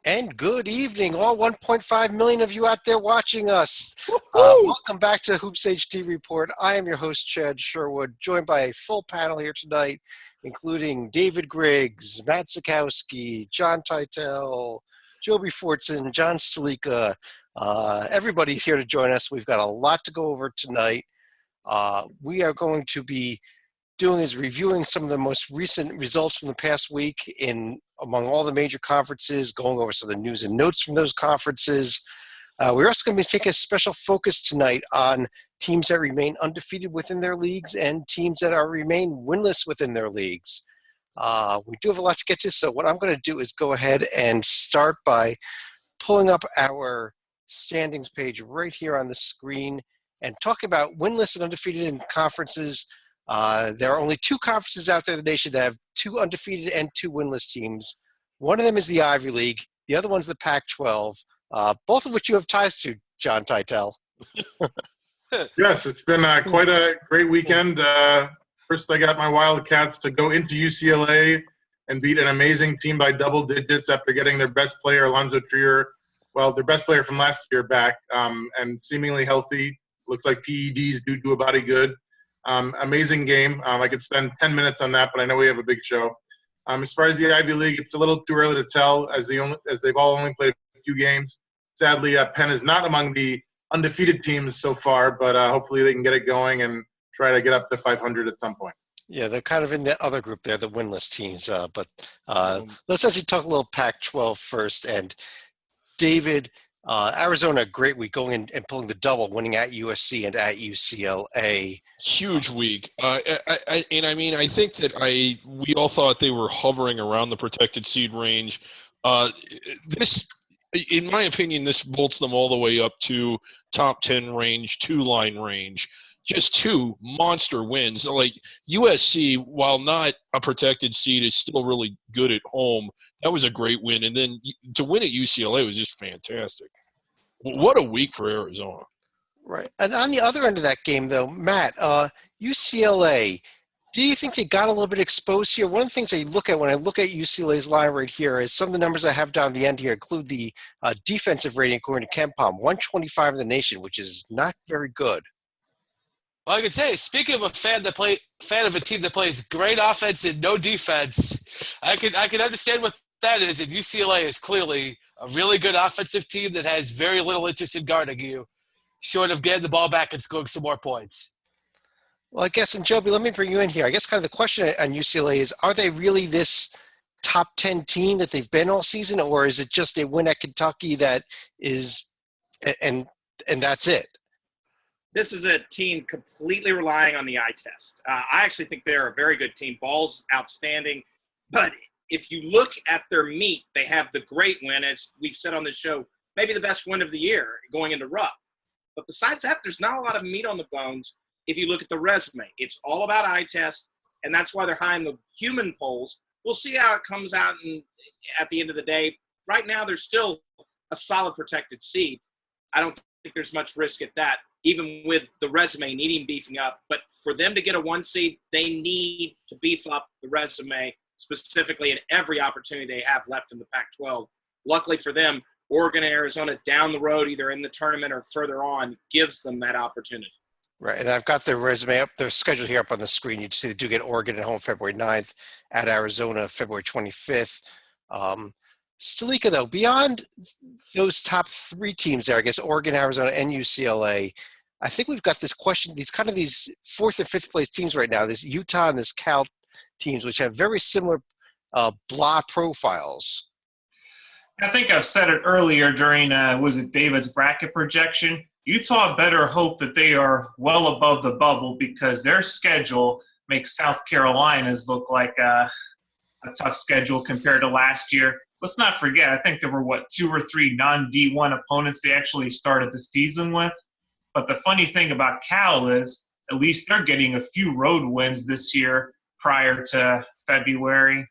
And good evening, all 1.5 million of you out there watching us. Welcome back to Hoops HD Report. I am your host, Chad Sherwood, joined by a full panel here tonight, including David Griggs, Matt Zakowski, John Teitel, Joby Fortson, John Stalika. Everybody's here to join us. We've got a lot to go over tonight. We are going to be reviewing some of the most recent results from the past week among all the major conferences, going over some of the news and notes from those conferences. We're also going to be taking a special focus tonight on teams that remain undefeated within their leagues and teams that remain winless within their leagues. We do have a lot to get to, so what I'm going to do is go ahead and start by pulling up our standings page right here on the screen and talk about winless and undefeated in conferences. There are only two conferences out there in the nation that have two undefeated and two winless teams. One of them is the Ivy League. The other one's the Pac-12, both of which you have ties to, John Teitel. Yes, it's been quite a great weekend. First, I got my Wildcats to go into UCLA and beat an amazing team by double digits after getting their best player, Alonzo Trier, their best player from last year back, and seemingly healthy. Looks like PEDs do a body good. Amazing game. I could spend 10 minutes on that, but I know we have a big show. As far as the Ivy League, it's a little too early to tell as they've all only played a few games. Sadly, Penn is not among the undefeated teams so far, but hopefully they can get it going and try to get up to 500 at some point. Yeah, they're kind of in the other group there, the winless teams. But let's actually talk a little Pac-12 first. And David, Arizona, great week going in and pulling the double, winning at USC and at UCLA. Huge week. I think that we all thought they were hovering around the protected seed range. This, in my opinion, this bolts them all the way up to top 10 range, 2-line range. Just two monster wins. Like USC, while not a protected seed, is still really good at home. That was a great win. And then to win at UCLA was just fantastic. What a week for Arizona. Right. And on the other end of that game, though, Matt, UCLA, do you think they got a little bit exposed here? One of the things I look at when I look at UCLA's line right here is some of the numbers I have down the end here include the defensive rating according to KenPom, 125 in the nation, which is not very good. Well, I can say, speaking of a fan of a team that plays great offense and no defense, I can understand what that is. And UCLA is clearly a really good offensive team that has very little interest in guarding you, short of getting the ball back and scoring some more points. Well, I guess, and Joby, let me bring you in here. I guess kind of the question on UCLA is, are they really this top 10 team that they've been all season, or is it just a win at Kentucky that is, and that's it? This is a team completely relying on the eye test. I actually think they're a very good team. Ball's outstanding. But if you look at their meat, they have the great win, as we've said on the show, maybe the best win of the year going into Rupp. But besides that, there's not a lot of meat on the bones if you look at the resume. It's all about eye test, and that's why they're high in the human polls. We'll see how it comes out at the end of the day. Right now, there's still a solid protected seed. I don't think there's much risk at that, even with the resume needing beefing up. But for them to get a 1 seed, they need to beef up the resume specifically in every opportunity they have left in the Pac-12. Luckily for them, Oregon and Arizona down the road, either in the tournament or further on, gives them that opportunity. Right, and I've got their resume up, their schedule here up on the screen. You see they do get Oregon at home February 9th, at Arizona February 25th. Stalika, though, beyond those top three teams there, I guess Oregon, Arizona, and UCLA, I think we've got this question, these fourth and fifth place teams right now, this Utah and this Cal teams, which have very similar blah profiles. I think I've said it earlier during, David's bracket projection. Utah better hope that they are well above the bubble because their schedule makes South Carolina's look like a tough schedule compared to last year. Let's not forget, I think there were, 2 or 3 non-D1 opponents they actually started the season with. But the funny thing about Cal is at least they're getting a few road wins this year prior to February.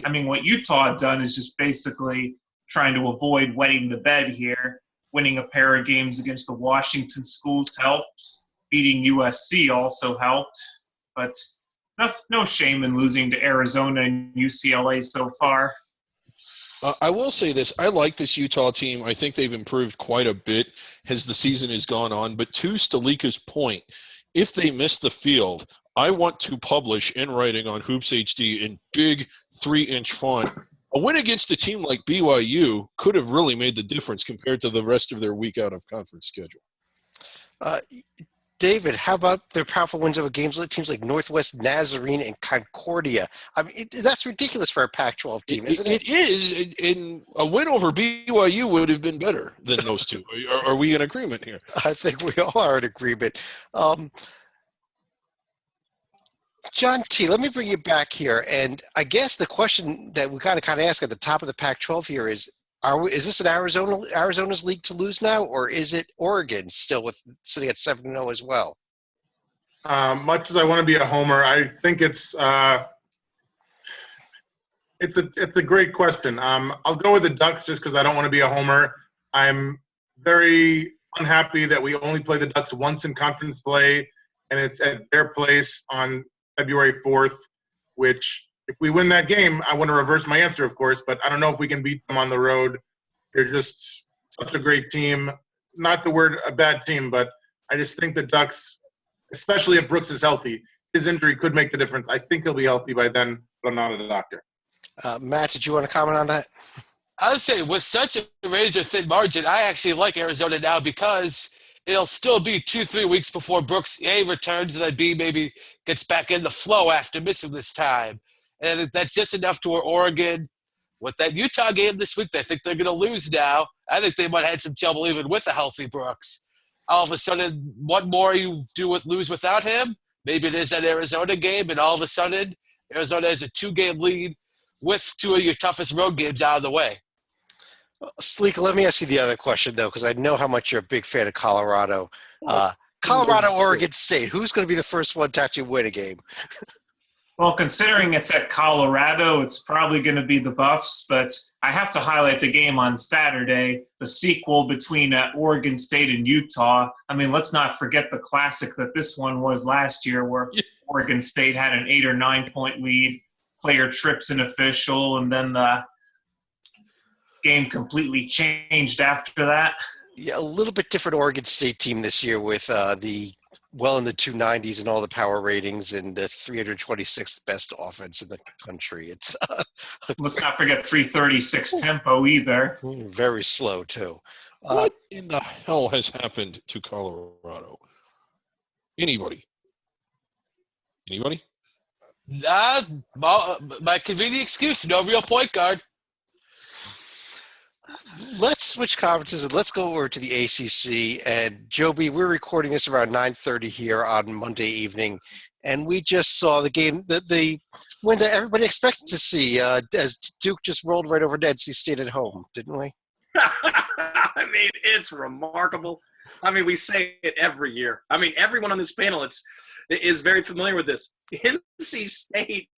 I mean, what Utah had done is just basically trying to avoid wetting the bed here. Winning a pair of games against the Washington schools helps. Beating USC also helped. But no shame in losing to Arizona and UCLA so far. I will say this. I like this Utah team. I think they've improved quite a bit as the season has gone on. But to Stalika's point, if they miss the field, I want to publish in writing on Hoops HD in big 3-inch font. A win against a team like BYU could have really made the difference compared to the rest of their week out of conference schedule. David, how about their powerful wins over games like teams like Northwest Nazarene and Concordia? I mean, that's ridiculous for a Pac-12 team, isn't it? It is. And a win over BYU would have been better than those two. Are we in agreement here? I think we all are in agreement. John T., let me bring you back here. And I guess the question that we got to kind of ask at the top of the Pac-12 here is this an Arizona's league to lose now, or is it Oregon still sitting at 7-0 as well? Much as I want to be a homer, I think it's a great question. I'll go with the Ducks just because I don't want to be a homer. I'm very unhappy that we only play the Ducks once in conference play, and it's at their place on February 4th, which if we win that game, I want to reverse my answer, of course, but I don't know if we can beat them on the road. They're just such a great team. Not the word a bad team, but I just think the Ducks, especially if Brooks is healthy, his injury could make the difference. I think he'll be healthy by then, but I'm not a doctor. Matt, did you want to comment on that? I would say with such a razor-thin margin, I actually like Arizona now because it'll still be 2-3 weeks before Brooks, A, returns, and then B, maybe gets back in the flow after missing this time. And I think that's just enough to where Oregon, with that Utah game this week, they think they're going to lose now. I think they might have had some trouble even with a healthy Brooks. All of a sudden, one more you lose without him. Maybe it is that Arizona game, and all of a sudden, Arizona has a 2-game lead with 2 of your toughest road games out of the way. Sleeka, let me ask you the other question, though, because I know how much you're a big fan of Colorado. Colorado, Oregon State, who's going to be the first one to actually win a game? Well, considering it's at Colorado, it's probably going to be the Buffs, but I have to highlight the game on Saturday, the sequel between Oregon State and Utah. I mean, let's not forget the classic that this one was last year where Oregon State had an 8 or 9 point lead, player trips an official, and then the game completely changed after that. Yeah, a little bit different Oregon State team this year with in the 290s and all the power ratings and the 326th best offense in the country. It's let's not forget 336 tempo either. Very slow too. What in the hell has happened to Colorado? Anybody? My convenient excuse, no real point guard. Let's switch conferences and let's go over to the ACC. And Joby, we're recording this around 9:30 here on Monday evening, and we just saw the game, the win that everybody expected to see, as Duke just rolled right over NC State at home, didn't we? I mean, it's remarkable. I mean, we say it every year. I mean, everyone on this panel is very familiar with this. NC State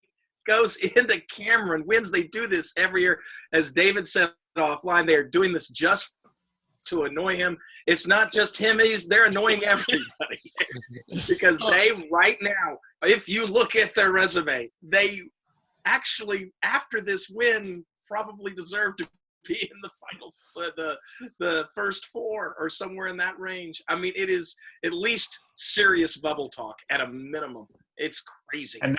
goes into Cameron, wins. They do this every year. As David said offline, they're doing this just to annoy him. It's not just him, they're annoying everybody. Because they, right now, if you look at their resume, they actually, after this win, probably deserve to be in the final, the first 4 or somewhere in that range. I mean, it is at least serious bubble talk at a minimum. It's crazy. And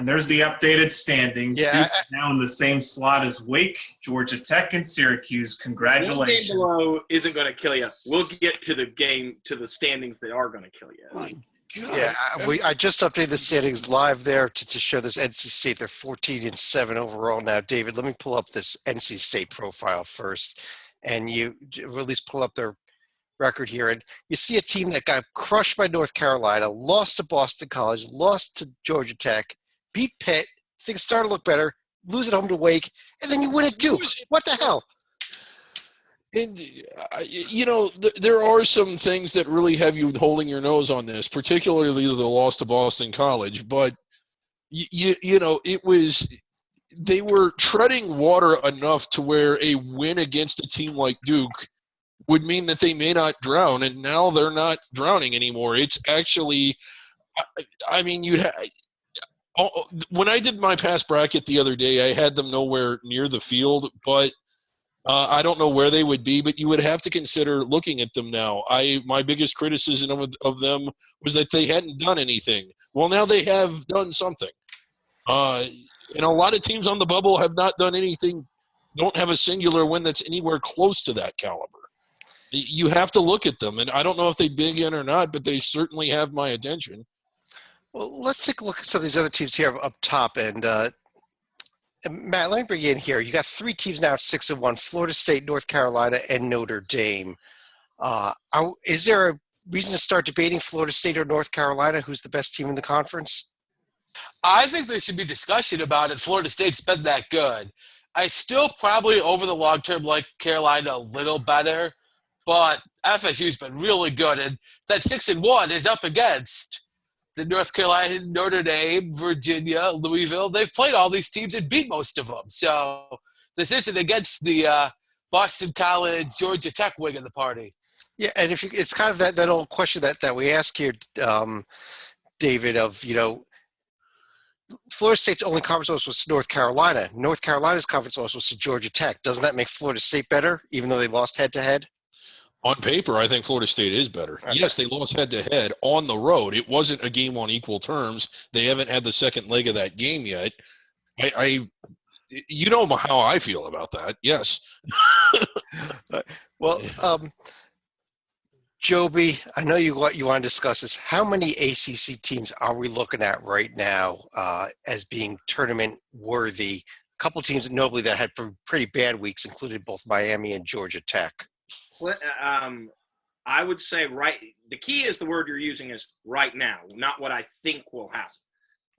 there's the updated standings. Yeah, now in the same slot as Wake, Georgia Tech, and Syracuse. Congratulations. One game below isn't going to kill you. We'll get to the standings that are going to kill you. Yeah, I just updated the standings live there to show this NC State. They're 14-7 overall now. David, let me pull up this NC State profile first, and you at least pull up their record here. And you see a team that got crushed by North Carolina, lost to Boston College, lost to Georgia Tech, beat Pitt, things started to look better, lose at home to Wake, and then you win at Duke. What the hell? And, there are some things that really have you holding your nose on this, particularly the loss to Boston College. But, they were treading water enough to where a win against a team like Duke would mean that they may not drown, and now they're not drowning anymore. It's actually, when I did my past bracket the other day, I had them nowhere near the field, but I don't know where they would be. But you would have to consider looking at them now. My biggest criticism of them was that they hadn't done anything. Well, now they have done something. And a lot of teams on the bubble have not done anything, don't have a singular win that's anywhere close to that caliber. You have to look at them, and I don't know if they dig in or not, but they certainly have my attention. Well, let's take a look at some of these other teams here up top. And Matt, let me bring you in here. You got 3 teams now at 6-1: Florida State, North Carolina, and Notre Dame. Is there a reason to start debating Florida State or North Carolina? Who's the best team in the conference? I think there should be discussion about it. Florida State's been that good. I still probably over the long term like Carolina a little better, but FSU's been really good. And that 6-1 is up against the North Carolina, Notre Dame, Virginia, Louisville. They've played all these teams and beat most of them. So this isn't against the Boston College, Georgia Tech wing of the party. Yeah, and it's kind of that old question that we ask here, David, of, Florida State's only conference loss was North Carolina. North Carolina's conference loss was to Georgia Tech. Doesn't that make Florida State better, even though they lost head-to-head? On paper, I think Florida State is better. Okay. Yes, they lost head-to-head on the road. It wasn't a game on equal terms. They haven't had the second leg of that game yet. You know how I feel about that. Yes. Well, Joby, I know you want to discuss this. How many ACC teams are we looking at right now as being tournament worthy? A couple teams, notably, that had pretty bad weeks, included both Miami and Georgia Tech. I would say the key is the word you're using is right now, not what I think will happen.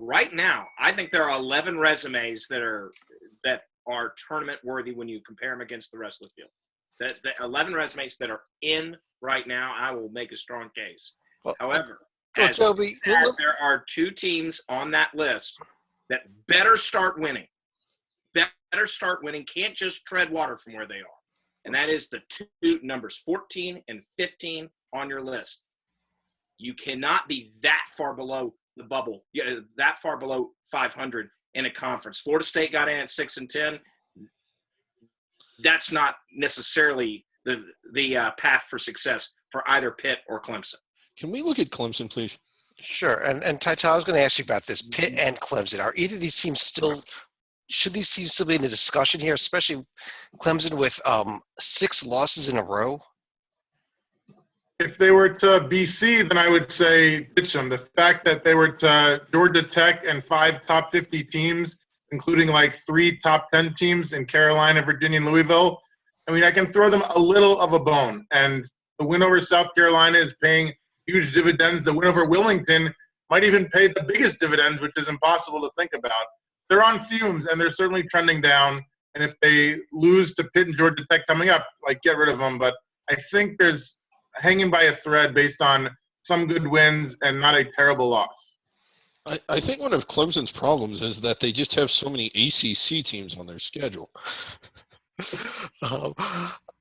Right now, I think there are 11 resumes that are tournament worthy when you compare them against the rest of the field. The 11 resumes that are in right now, I will make a strong case. Well, However, Joby, there are 2 teams on that list that better start winning. Better start winning, can't just tread water from where they are. And that is the 2 numbers 14 and 15 on your list. You cannot be that far below the bubble, that far below 500 in a conference. Florida State got in at 6-10. That's not necessarily the path for success for either Pitt or Clemson. Can we look at Clemson, please? Sure. And Taital, I was going to ask you about this. Pitt and Clemson. Are either of these teams should these teams still be in the discussion here, especially Clemson with 6 losses in a row? If they were to BC, then I would say ditch them. The fact that they were to Georgia Tech and 5 top 50 teams, including like 3 top 10 teams in Carolina, Virginia, and Louisville, I mean, I can throw them a little of a bone. And the win over South Carolina is paying huge dividends. The win over Wilmington might even pay the biggest dividends, which is impossible to think about. They're on fumes, and they're certainly trending down. And if they lose to Pitt and Georgia Tech coming up, get rid of them. But I think there's hanging by a thread based on some good wins and not a terrible loss. I think one of Clemson's problems is that they just have so many ACC teams on their schedule.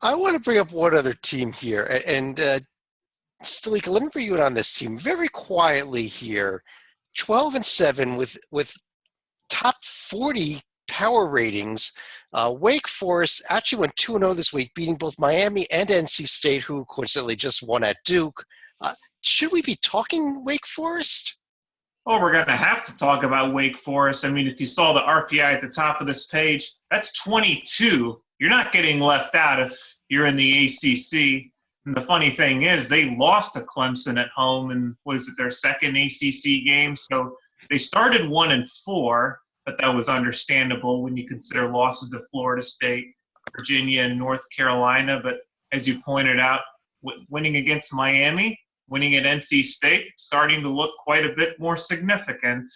I want to bring up one other team here. And Stalika, let me bring you in on this team. Very quietly here, 12-7 with top 40 power ratings. Wake Forest actually went 2-0 this week, beating both Miami and NC State, who coincidentally just won at Duke. Should we be talking Wake Forest? Oh, we're going to have to talk about Wake Forest. I mean, if you saw the RPI at the top of this page, that's 22. You're not getting left out if you're in the ACC. And the funny thing is they lost to Clemson at home in, their second ACC game. So they started 1-4, but that was understandable when you consider losses to Florida State, Virginia, and North Carolina. But as you pointed out, winning against Miami, winning at NC State, starting to look quite a bit more significant.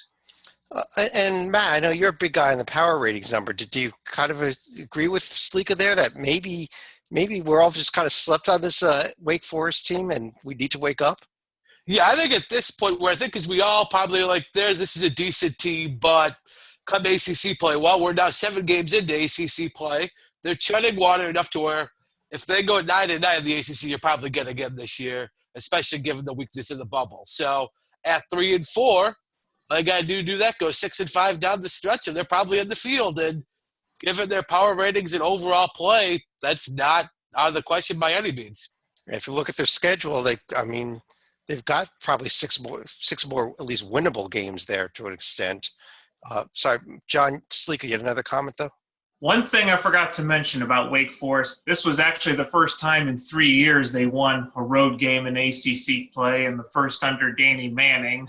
And Matt, I know you're a big guy on the power ratings number. Did you kind of agree with Stalika there that maybe we're all just kind of slept on this Wake Forest team and we need to wake up? Yeah, I think at this point where I think because we all probably this is a decent team, but come ACC play, well, we're now 7 games into ACC play. They're treading water enough to where if they go 9-9 in the ACC, you're probably getting them this year, especially given the weakness of the bubble. So at 3-4, all you got to do that, go 6-5 down the stretch, and they're probably in the field. And given their power ratings and overall play, that's not out of the question by any means. If you look at their schedule, they've got probably six more at least winnable games there to an extent. Sorry, John Sleeka, you had another comment though? One thing I forgot to mention about Wake Forest, this was actually the first time in 3 years they won a road game in ACC play, and the first under Danny Manning.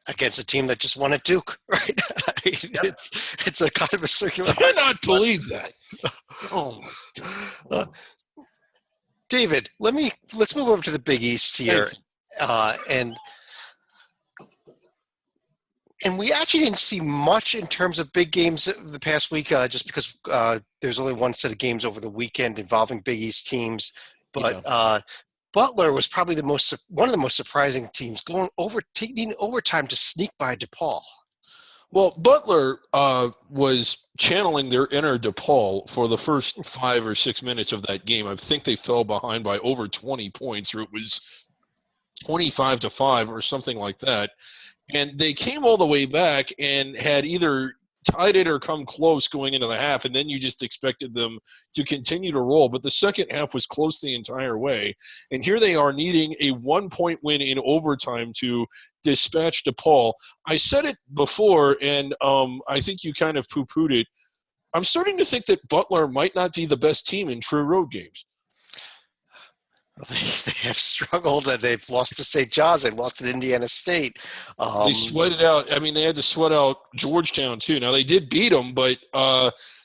Against a team that just won at Duke, right? Yep. It's a kind of a circular. I cannot believe that. Oh my God. David, let's move over to the Big East here, and we actually didn't see much in terms of big games the past week, just because there's only one set of games over the weekend involving Big East teams. But Butler was probably one of the most surprising teams, taking overtime to sneak by DePaul. Well, Butler was channeling their inner DePaul for the first 5 or 6 minutes of that game. I think they fell behind by over 20 points, or it was 25-5 or something like that. And they came all the way back and had either tied it or come close going into the half, and then you just expected them to continue to roll. But the second half was close the entire way. And here they are needing a 1-point win in overtime to dispatch DePaul. I said it before, and I think you kind of poo-pooed it. I'm starting to think that Butler might not be the best team in true road games. They have struggled. They've lost to St. John's. They lost to Indiana State. They sweated out. I mean, they had to sweat out Georgetown, too. Now, they did beat them, but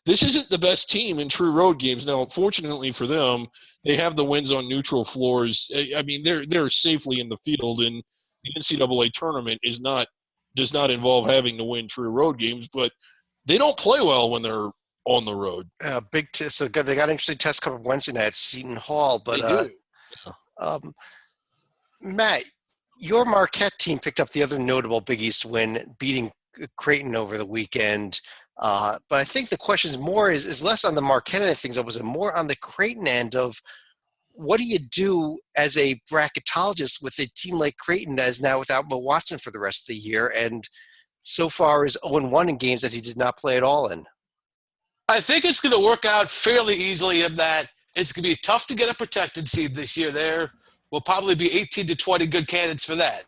this isn't the best team in true road games. Now, fortunately for them, they have the wins on neutral floors. I mean, they're safely in the field, and the NCAA tournament does not involve having to win true road games, but they don't play well when they're on the road. So they got an interesting test coming up Wednesday night at Seton Hall, but They do. Matt, your Marquette team picked up the other notable Big East win, beating Creighton over the weekend. But I think the question is less on the Marquette end of things. It was more on the Creighton end of what do you do as a bracketologist with a team like Creighton that is now without Mo Watson for the rest of the year, and so far is 0-1 in games that he did not play at all in. I think it's going to work out fairly easily in that it's going to be tough to get a protected seed this year. There will probably be 18 to 20 good candidates for that.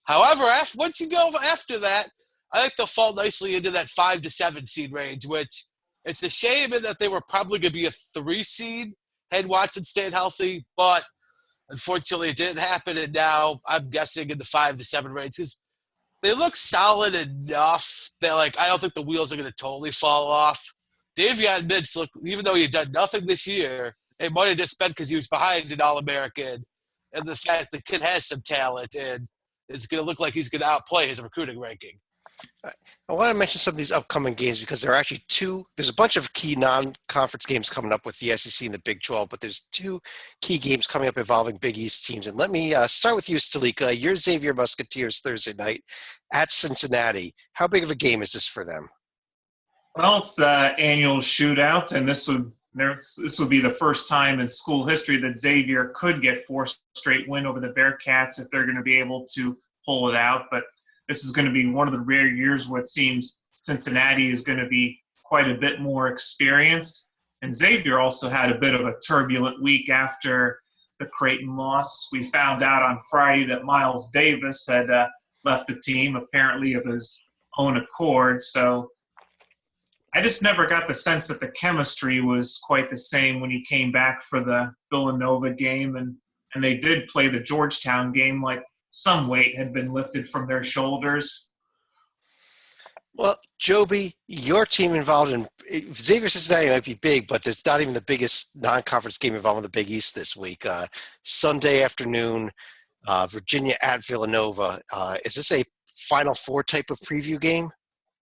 However, once you go after that, I think they'll fall nicely into that 5 to 7 seed range, which it's a shame in that they were probably going to be a 3 seed had Watson stayed healthy, but unfortunately it didn't happen, and now I'm guessing in the 5 to 7 range because they look solid enough that, I don't think the wheels are going to totally fall off. Davion Mintz, even though he had done nothing this year, it might have just been because he was behind an All-American, and the fact the kid has some talent and is going to look like he's going to outplay his recruiting ranking. I want to mention some of these upcoming games because there are actually there's a bunch of key non-conference games coming up with the SEC and the Big 12, but there's 2 key games coming up involving Big East teams. And let me start with you, Stalika. Your Xavier Musketeers Thursday night at Cincinnati. How big of a game is this for them? Well, it's the annual shootout, and this would be the first time in school history that Xavier could get 4 straight win over the Bearcats if they're going to be able to pull it out. But this is going to be one of the rare years where it seems Cincinnati is going to be quite a bit more experienced. And Xavier also had a bit of a turbulent week after the Creighton loss. We found out on Friday that Miles Davis had left the team, apparently of his own accord. So I just never got the sense that the chemistry was quite the same when he came back for the Villanova game. And they did play the Georgetown game like some weight had been lifted from their shoulders. Well, Joby, your team involved in Xavier Cincinnati might be big, but it's not even the biggest non-conference game involving the Big East this week. Sunday afternoon, Virginia at Villanova. Is this a Final Four type of preview game?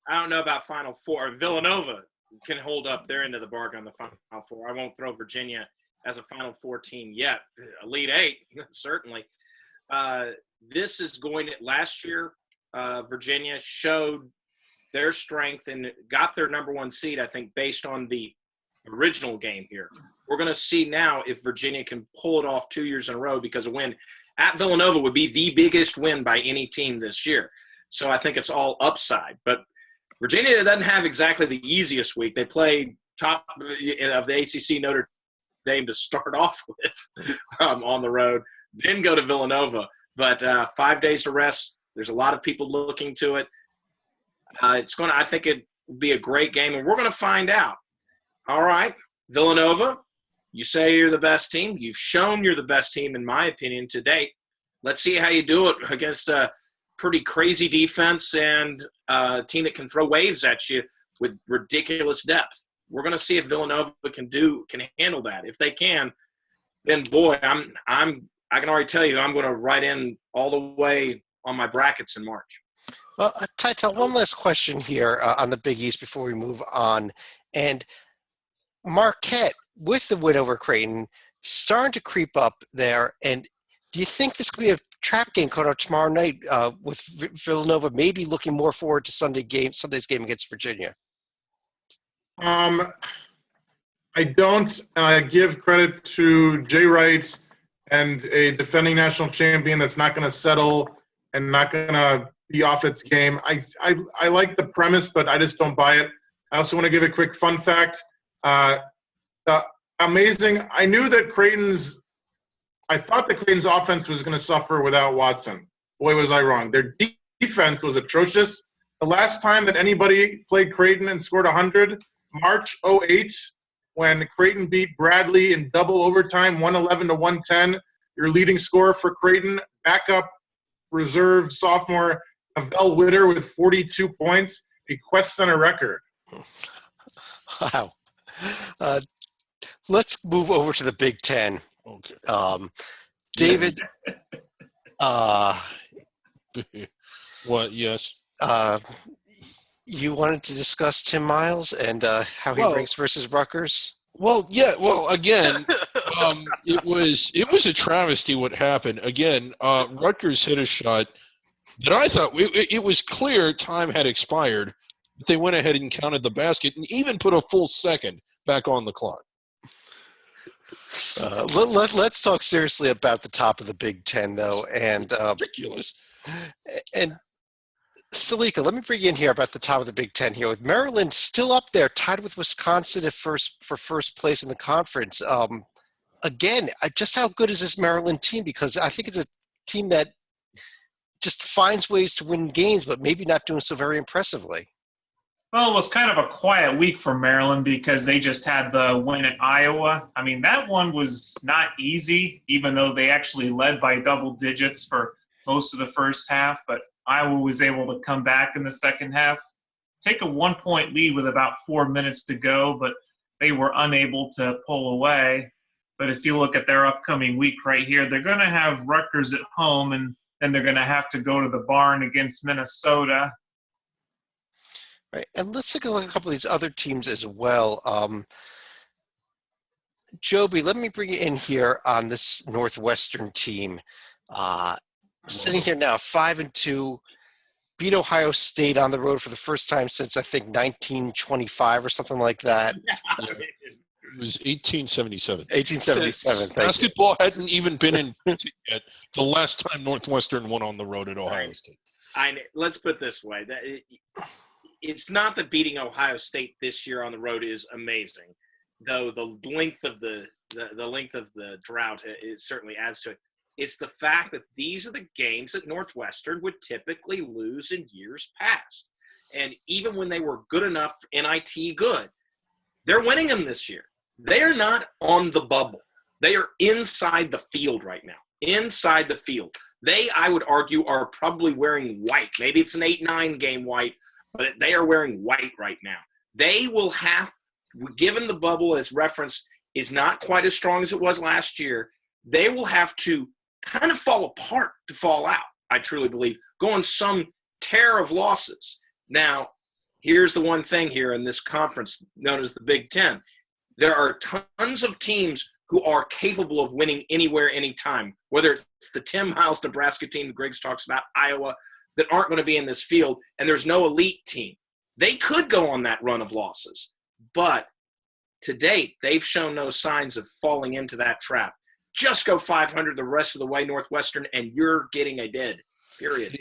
I don't know about Final Four. Villanova can hold up their end of the bargain on the Final Four. I won't throw Virginia as a Final Four team yet. Elite Eight, certainly. This is last year, Virginia showed their strength and got their number 1 seed, I think, based on the original game here. We're going to see now if Virginia can pull it off 2 years in a row because a win At Villanova would be the biggest win by any team this year. So I think it's all upside. But Virginia doesn't have exactly the easiest week. They play top of the ACC Notre Dame to start off with on the road, then go to Villanova. But 5 days to rest. There's a lot of people looking to it. I think it will be a great game, and we're going to find out. All right, Villanova, you say you're the best team. You've shown you're the best team, in my opinion, to date. Let's see how you do it against a pretty crazy defense and a team that can throw waves at you with ridiculous depth. We're going to see if Villanova can handle that. If they can, then boy, I can already tell you I'm going to write in all the way on my brackets in March. Well, Tytel, one last question here on the Big East before we move on. And Marquette, with the win over Creighton, starting to creep up there. And do you think this could be a trap game coming out tomorrow night with Villanova maybe looking more forward to Sunday's game against Virginia? I don't give credit to Jay Wright and a defending national champion that's not going to settle and not going to be off its game. I like the premise, but I just don't buy it. I also want to give a quick fun fact. Amazing. I thought the Creighton's offense was going to suffer without Watson. Boy, was I wrong. Their defense was atrocious. The last time that anybody played Creighton and scored 100, March 08, when Creighton beat Bradley in double overtime, 111-110. Your leading scorer for Creighton, backup reserve sophomore Havel Witter with 42 points, a Quest Center record. Wow. Let's move over to the Big Ten. Okay. David, What? Yes. you wanted to discuss Tim Miles and how he ranks versus Rutgers? Well, yeah. Well, again, it was a travesty what happened. Again, Rutgers hit a shot that I thought it was clear time had expired. But they went ahead and counted the basket and even put a full second back on the clock. Let's talk seriously about the top of the Big Ten, though. And Ridiculous. And Stalika, let me bring you in here about the top of the Big Ten here, with Maryland still up there, tied with Wisconsin for first place in the conference. Again, just how good is this Maryland team? Because I think it's a team that just finds ways to win games, but maybe not doing so very impressively. Well, it was kind of a quiet week for Maryland because they just had the win at Iowa. I mean, that one was not easy, even though they actually led by double digits for most of the first half. But Iowa was able to come back in the second half, take a 1-point lead with about 4 minutes to go, but they were unable to pull away. But if you look at their upcoming week right here, they're going to have Rutgers at home, and then they're going to have to go to the Barn against Minnesota. Right, and let's take a look at a couple of these other teams as well. Joby, let me bring you in here on this Northwestern team. Sitting here now, 5-2, beat Ohio State on the road for the first time since I think 1925 or something like that. It was 1877. 1877. Basketball hadn't even been invented yet. The last time Northwestern won on the road at Ohio State. Let's put it this way: it's not that beating Ohio State this year on the road is amazing, though the length of the drought it certainly adds to it. It's the fact that these are the games that Northwestern would typically lose in years past, and even when they were good enough, NIT good, they're winning them this year. They are not on the bubble. They are inside the field right now. Inside the field. They, I would argue, are probably wearing white. Maybe it's an 8-9 game white, but they are wearing white right now. They will have, given the bubble as reference is not quite as strong as it was last year, they will have to kind of fall apart to fall out, I truly believe, go on some tear of losses. Now, here's the one thing here in this conference known as the Big Ten. There are tons of teams who are capable of winning anywhere, anytime, whether it's the Tim Miles Nebraska team that Griggs talks about, Iowa, that aren't going to be in this field, and there's no elite team. They could go on that run of losses, but to date, they've shown no signs of falling into that trap. just go 500 the rest of the way, Northwestern, and you're getting a bid. Period.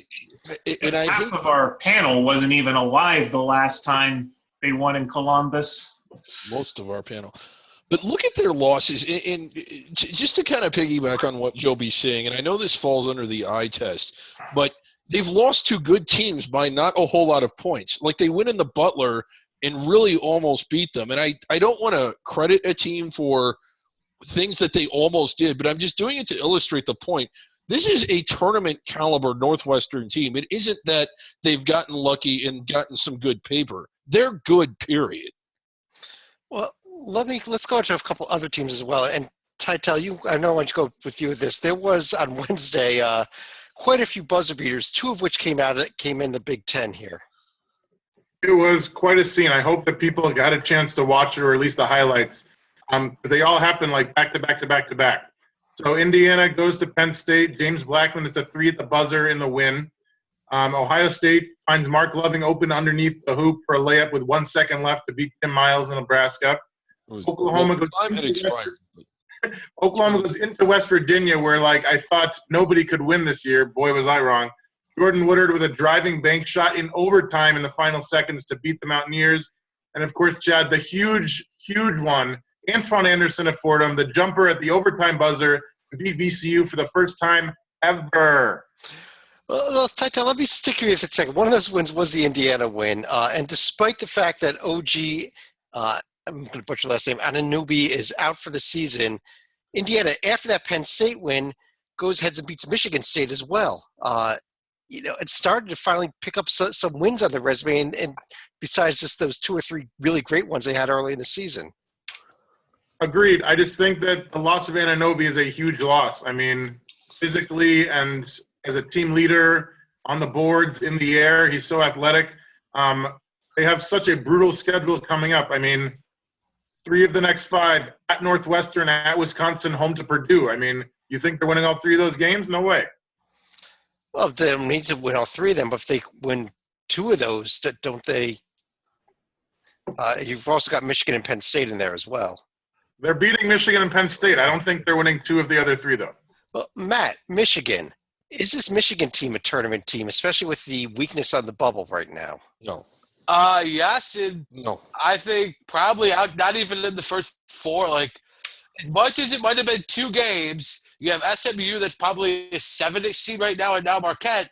And I Half hate of our panel wasn't even alive the last time they won in Columbus. most of our panel. But look at their losses. Just to kind of piggyback on what Joby's saying, and I know this falls under the eye test, but they've lost to good teams by not a whole lot of points. Like they win in the Butler and really almost beat them. And I don't want to credit a team for things that they almost did, but I'm just doing it to illustrate the point. This is a tournament caliber Northwestern team. It isn't that they've gotten lucky and gotten some good paper. They're good, period. Well, let's go into a couple other teams as well. And Tytel, I know I want to go with you with this. There was on Wednesday quite a few buzzer beaters, two of which came in the Big Ten here. It was quite a scene. I hope that people got a chance to watch it, or at least the highlights. They all happened like back to back to back to back. So Indiana goes to Penn State. James Blackman, it's a 3 at the buzzer in the win. Ohio State finds Mark Loving open underneath the hoop for a layup with 1 second left to beat Tim Miles in Nebraska. Oklahoma goes into West Virginia, where I thought nobody could win this year. Boy, was I wrong. Jordan Woodard with a driving bank shot in overtime in the final seconds to beat the Mountaineers. And, of course, Chad, the huge, huge one, Antoine Anderson of Fordham, the jumper at the overtime buzzer to beat VCU for the first time ever. Well, Tytel, let me stick with you for a second. One of those wins was the Indiana win. And despite the fact that OG, I'm going to butcher the last name, Anunoby is out for the season, Indiana, after that Penn State win, goes heads and beats Michigan State as well. It started to finally pick up some wins on the resume, and besides just those 2 or 3 really great ones they had early in the season. Agreed. I just think that the loss of Anunoby is a huge loss. I mean, physically and as a team leader, on the boards, in the air, he's so athletic. They have such a brutal schedule coming up. I mean, 3 of the next 5 at Northwestern, at Wisconsin, home to Purdue. I mean, you think they're winning all 3 of those games? No way. Well, they don't need to win all 3 of them, but if they win 2 of those, don't they? You've also got Michigan and Penn State in there as well. They're beating Michigan and Penn State. I don't think they're winning 2 of the other 3, though. Well, Matt, Michigan. Is this Michigan team a tournament team, especially with the weakness on the bubble right now? No. Yes, and No. I think probably out, not even in the first 4. As much as it might have been 2 games, you have SMU that's probably a 7-ish seed right now, and now Marquette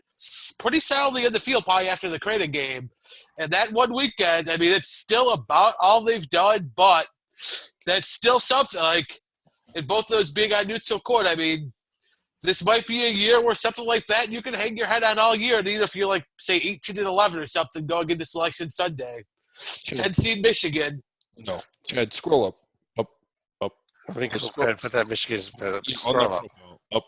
pretty solidly in the field probably after the Creighton game. And that one weekend, I mean, it's still about all they've done, but that's still something. In both of those being on neutral court, I mean, this might be a year where something like that you can hang your head on all year, and even if you're say 18-11 or something going into Selection Sunday. 10 seed Michigan. No. Chad, scroll up. I think put that Michigan scroll up. Up.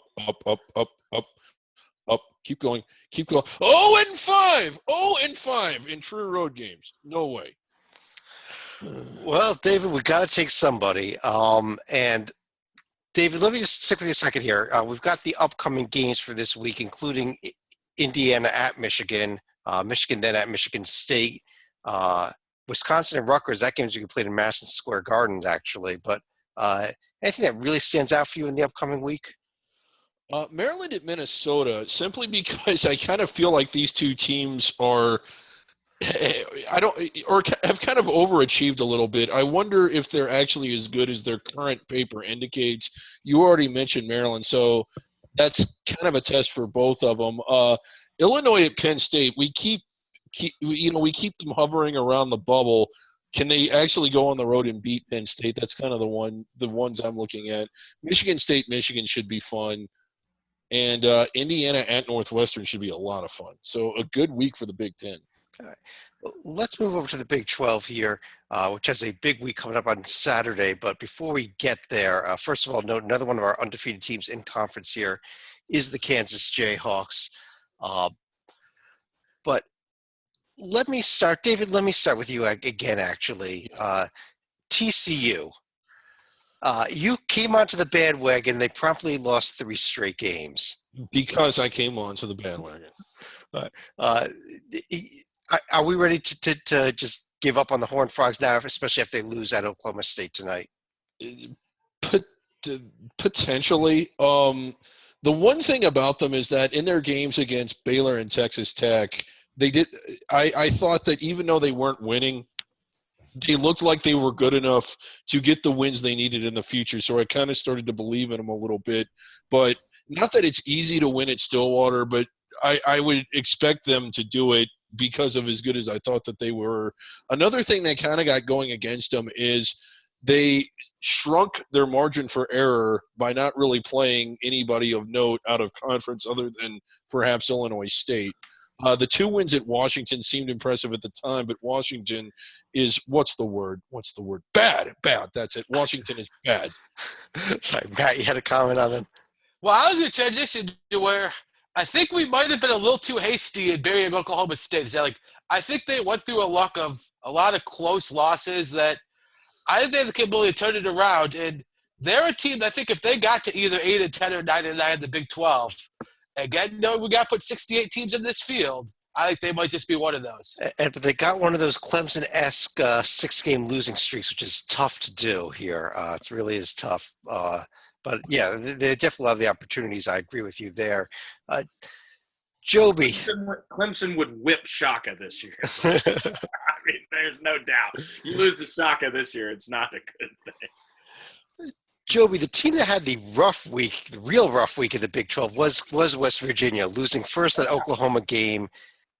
Keep going. 0-5. 0-5 in true road games. No way. Well, David, we got to take somebody. And David, let me just stick with you a second here. We've got the upcoming games for this week, including Indiana at Michigan, Michigan then at Michigan State, Wisconsin and Rutgers. That game's going to be played in Madison Square Garden, actually. But anything that really stands out for you in the upcoming week? Maryland at Minnesota, simply because I kind of feel like these 2 teams are – have kind of overachieved a little bit. I wonder if they're actually as good as their current paper indicates. You already mentioned Maryland, so that's kind of a test for both of them. Illinois at Penn State, we keep them hovering around the bubble. Can they actually go on the road and beat Penn State? That's kind of the ones I'm looking at. Michigan State, Michigan should be fun. And Indiana at Northwestern should be a lot of fun. So a good week for the Big Ten. All right. Well, let's move over to the Big 12 here, which has a big week coming up on Saturday. But before we get there, first of all, note another one of our undefeated teams in conference here is the Kansas Jayhawks. But let me start, David, with you again, actually. TCU. You came onto the bandwagon. They promptly lost 3 straight games. Because I came onto the bandwagon. Are we ready to just give up on the Horned Frogs now, especially if they lose at Oklahoma State tonight? Potentially. The one thing about them is that in their games against Baylor and Texas Tech, they did. I thought that even though they weren't winning, they looked like they were good enough to get the wins they needed in the future. So I kind of started to believe in them a little bit. But not that it's easy to win at Stillwater, but I would expect them to do it because of as good as I thought that they were. Another thing that kind of got going against them is they shrunk their margin for error by not really playing anybody of note out of conference other than perhaps Illinois State. The 2 wins at Washington seemed impressive at the time, but Washington is what's the word? Bad. That's it. Washington is bad. Sorry, Matt, you had a comment on them? Well, I was going to transition to where I think we might have been a little too hasty in burying Oklahoma State. Is that I think they went through a lot of close losses that I think they have the capability to turn it around. And they're a team that I think if they got to either 8-10 or 9-9 in the Big 12, again, we got to put 68 teams in this field. I think they might just be one of those. But they got one of those Clemson-esque 6-game losing streaks, which is tough to do here. It really is tough. But, yeah, they definitely have the opportunities. I agree with you there. Joby. Clemson would whip Shaka this year. I mean, there's no doubt. You lose to Shaka this year, it's not a good thing. Joby, the team that had the real rough week of the Big 12 was West Virginia, losing first that Oklahoma game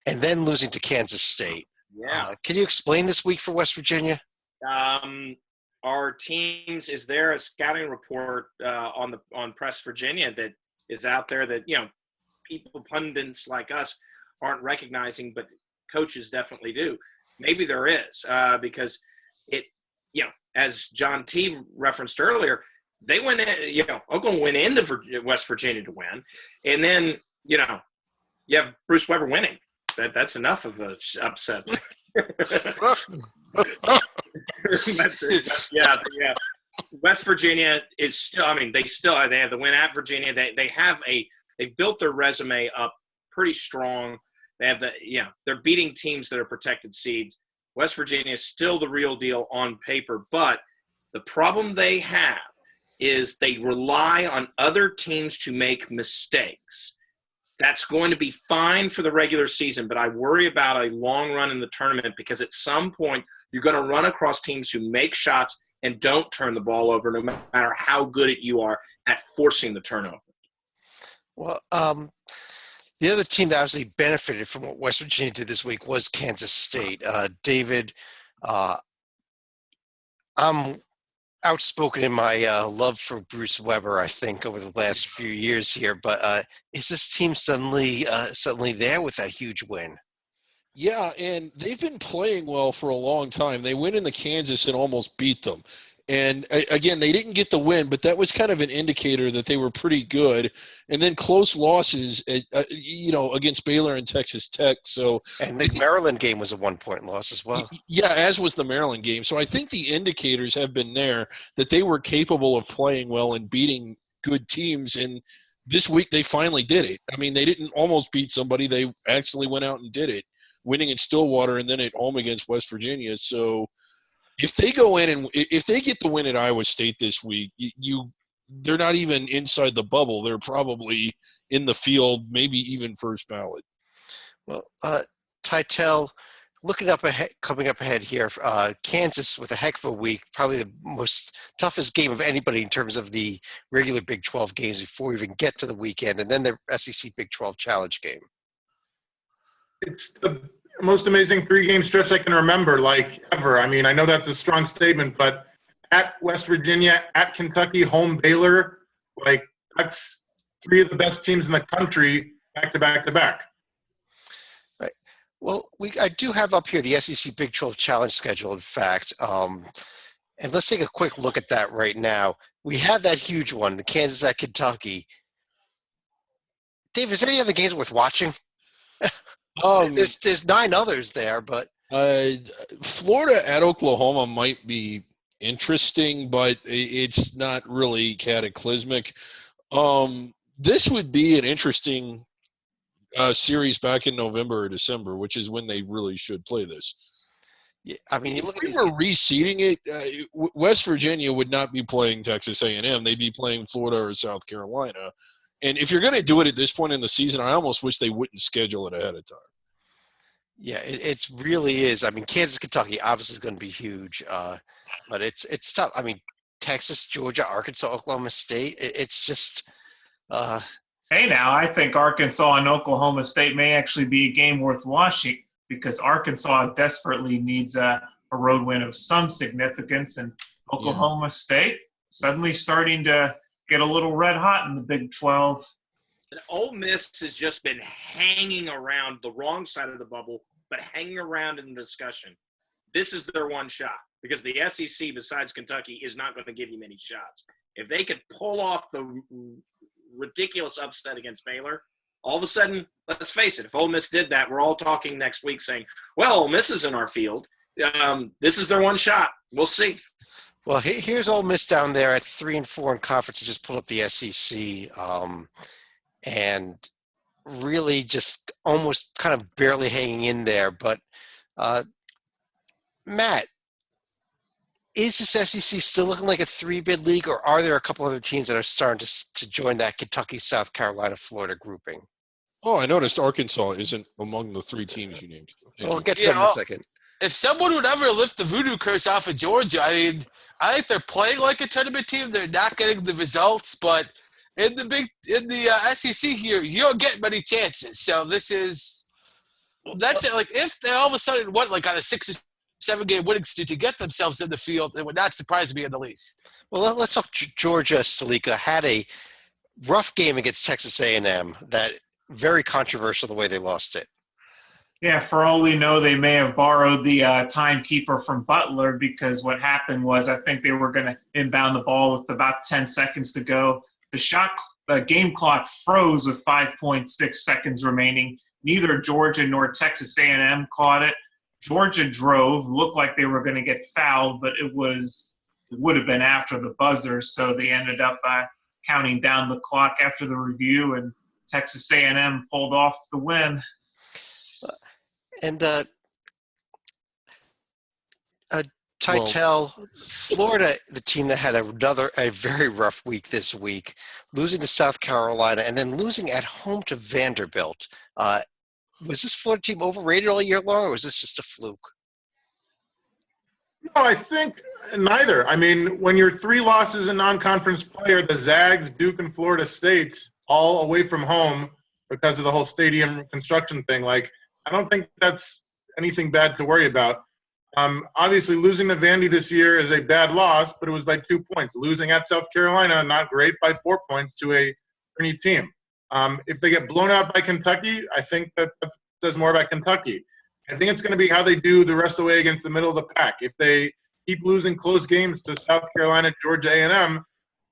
and then losing to Kansas State. Yeah. Can you explain this week for West Virginia? Our teams, is there a scouting report on Press Virginia that is out there that, people, pundits like us aren't recognizing, but coaches definitely do? Maybe there is because it, as John T. referenced earlier, they went in, Oklahoma went into West Virginia to win. And then, you have Bruce Weber winning. That's enough of an upset. Yeah. West Virginia is still, they have the win at Virginia. They've built their resume up pretty strong. They have they're beating teams that are protected seeds. West Virginia is still the real deal on paper, but the problem they have is they rely on other teams to make mistakes. That's going to be fine for the regular season, but I worry about a long run in the tournament because at some point you're going to run across teams who make shots and don't turn the ball over no matter how good you are at forcing the turnover. Well, the other team that actually benefited from what West Virginia did this week was Kansas State. David, I'm outspoken in my love for Bruce Weber, I think, over the last few years here. But is this team suddenly there with that huge win? Yeah, and they've been playing well for a long time. They went into Kansas and almost beat them. And, again, they didn't get the win, but that was kind of an indicator that they were pretty good. And then close losses, against Baylor and Texas Tech. And the Maryland game was a 1-point loss as well. Yeah, as was the Maryland game. So I think the indicators have been there that they were capable of playing well and beating good teams. And this week they finally did it. They didn't almost beat somebody. They actually went out and did it, winning at Stillwater and then at home against West Virginia. So if they go in and if they get the win at Iowa State this week, they're not even inside the bubble. They're probably in the field, maybe even first ballot. Well, Titel, coming up ahead here, Kansas with a heck of a week, probably the most toughest game of anybody in terms of the regular Big 12 games before we even get to the weekend, and then the SEC Big 12 Challenge game. It's the most amazing 3-game stretch I can remember, ever. I know that's a strong statement, but at West Virginia, at Kentucky, home Baylor, that's 3 of the best teams in the country back to back to back. Right. Well, I do have up here the SEC Big 12 Challenge schedule, in fact. And let's take a quick look at that right now. We have that huge one, the Kansas at Kentucky. Dave, is there any other games worth watching? There's 9 others there, but Florida at Oklahoma might be interesting, but it's not really cataclysmic. This would be an interesting series back in November or December, which is when they really should play this. Yeah, I mean, you If look at we these. were reseeding it, West Virginia would not be playing Texas A&M. They'd be playing Florida or South Carolina. And if you're going to do it at this point in the season, I almost wish they wouldn't schedule it ahead of time. Yeah, it's really is. I mean, Kansas, Kentucky obviously is going to be huge, but it's tough. I mean, Texas, Georgia, Arkansas, Oklahoma State. It's just Hey, now I think Arkansas and Oklahoma State may actually be a game worth watching because Arkansas desperately needs a road win of some significance, and Oklahoma State suddenly starting to get a little red hot in the Big 12. And Ole Miss has just been hanging around the wrong side of the bubble, but hanging around in the discussion. This is their one shot because the SEC, besides Kentucky, is not going to give you many shots. If they could pull off the ridiculous upset against Baylor, all of a sudden, let's face it, if Ole Miss did that, we're all talking next week saying, well, Ole Miss is in our field. This is their one shot. We'll see. well, here's Ole Miss down there at 3-4 in conference. I just pulled up the SEC, and really just almost kind of barely hanging in there. But Matt, is this SEC still looking like a 3-bid league, or are there a couple other teams that are starting to join that Kentucky, South Carolina, Florida grouping? Oh, I noticed Arkansas isn't among the 3 teams you named. Well, we'll get to that in a second. If someone would ever lift the voodoo curse off of Georgia, I mean, I think they're playing like a tournament team. They're not getting the results, but in the SEC here, you don't get many chances. So that's it. Like if they all of a sudden went like on a 6 or 7 game winning streak to get themselves in the field, it would not surprise me in the least. Well, let's talk. Georgia Stalika had a rough game against Texas A&M. That very controversial the way they lost it. Yeah, for all we know, they may have borrowed the timekeeper from Butler because what happened was I think they were going to inbound the ball with about 10 seconds to go. The game clock froze with 5.6 seconds remaining. Neither Georgia nor Texas A&M caught it. Georgia drove, looked like they were going to get fouled, but it would have been after the buzzer, so they ended up counting down the clock after the review, and Texas A&M pulled off the win. And Titel, Florida, the team that had a very rough week this week, losing to South Carolina and then losing at home to Vanderbilt. Was this Florida team overrated all year long, or was this just a fluke? No, I think neither. I mean, when you're 3 losses in non-conference play are the Zags, Duke, and Florida State, all away from home because of the whole stadium construction thing, like, I don't think that's anything bad to worry about. Obviously, losing to Vandy this year is a bad loss, but it was by 2 points. Losing at South Carolina, not great, by 4 points to a tourney team. If they get blown out by Kentucky, I think that says more about Kentucky. I think it's going to be how they do the rest of the way against the middle of the pack. If they keep losing close games to South Carolina, Georgia A&M,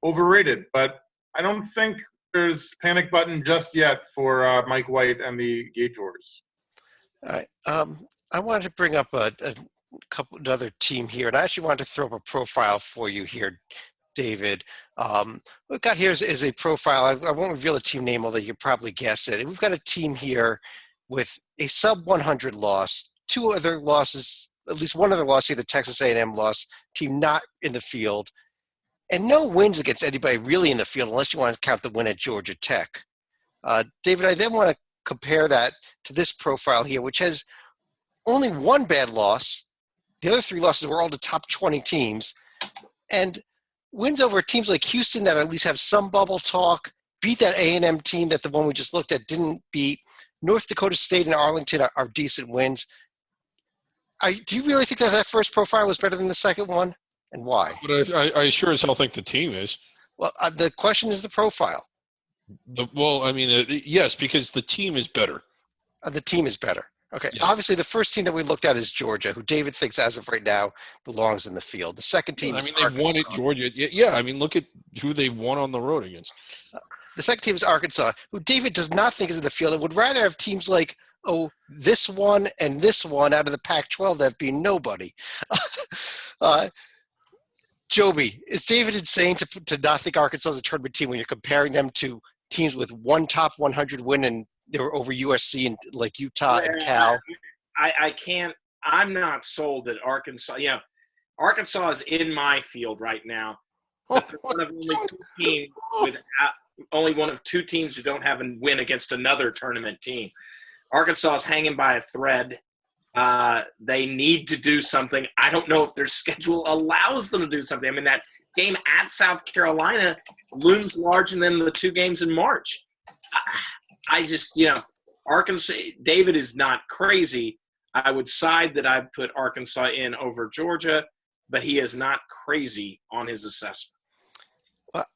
overrated. But I don't think there's panic button just yet for Mike White and the Gators. All right. I wanted to bring up another team here, and I actually wanted to throw up a profile for you here, David. What we've got here is a profile. I won't reveal the team name, although you probably guess it. We've got a team here with a sub-100 loss, 2 other losses, at least one other loss here, the Texas A&M loss, team not in the field, and no wins against anybody really in the field unless you want to count the win at Georgia Tech. David, I then want to compare that to this profile here, which has only 1 bad loss. The other 3 losses were all to top 20 teams. And wins over teams like Houston that at least have some bubble talk, beat that A&M team that the one we just looked at didn't beat. North Dakota State and Arlington are decent wins. Do you really think that first profile was better than the second one? And why? But I sure as hell think the team is. Well, the question is the profile. Yes, because the team is better. The team is better. Okay. Yeah. Obviously, the first team that we looked at is Georgia, who David thinks as of right now belongs in the field. The second team is they won at Georgia. Yeah, look at who they've won on the road against. The second team is Arkansas, who David does not think is in the field and would rather have teams like, this one and this one out of the Pac-12 that being nobody. Joby, is David insane to not think Arkansas is a tournament team when you're comparing them to teams with 1 top 100 win and they were over USC and like Utah and Cal? I can't. I'm not sold that Arkansas. Arkansas is in my field right now, but they're one of only two teams only one of two teams who don't have a win against another tournament team. Arkansas is hanging by a thread. They need to do something. I don't know if their schedule allows them to do something. I mean, that game at South Carolina looms larger than the two games in March. I just, Arkansas, David is not crazy. I would side that I'd put Arkansas in over Georgia, but he is not crazy on his assessment. Well,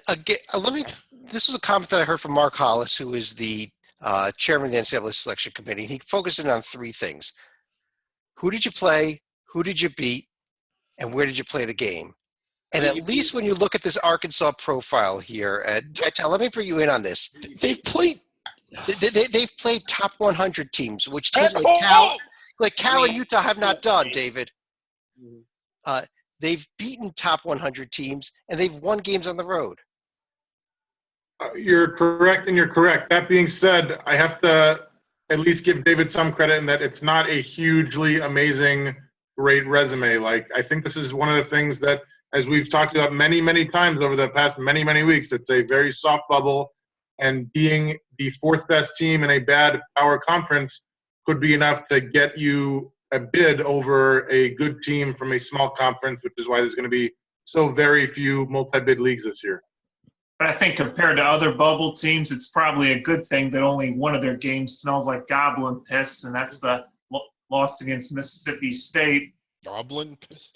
again, this was a comment that I heard from Mark Hollis, who is the chairman of the NCAA selection committee. He focused in on three things. Who did you play? Who did you beat? And where did you play the game? And at least when you look at this Arkansas profile here, let me bring you in on this. They've played top 100 teams, which teams like Cal and Utah have not done, David. They've beaten top 100 teams, and they've won games on the road. You're correct, and you're correct. That being said, I have to at least give David some credit in that it's not a hugely amazing, great resume. Like, I think this is one of the things that, as we've talked about many, many times over the past many, many weeks, it's a very soft bubble, and being the fourth best team in a bad power conference could be enough to get you a bid over a good team from a small conference, which is why there's going to be so very few multi-bid leagues this year. But I think compared to other bubble teams, it's probably a good thing that only one of their games smells like goblin piss, and that's the loss against Mississippi State. Goblin piss?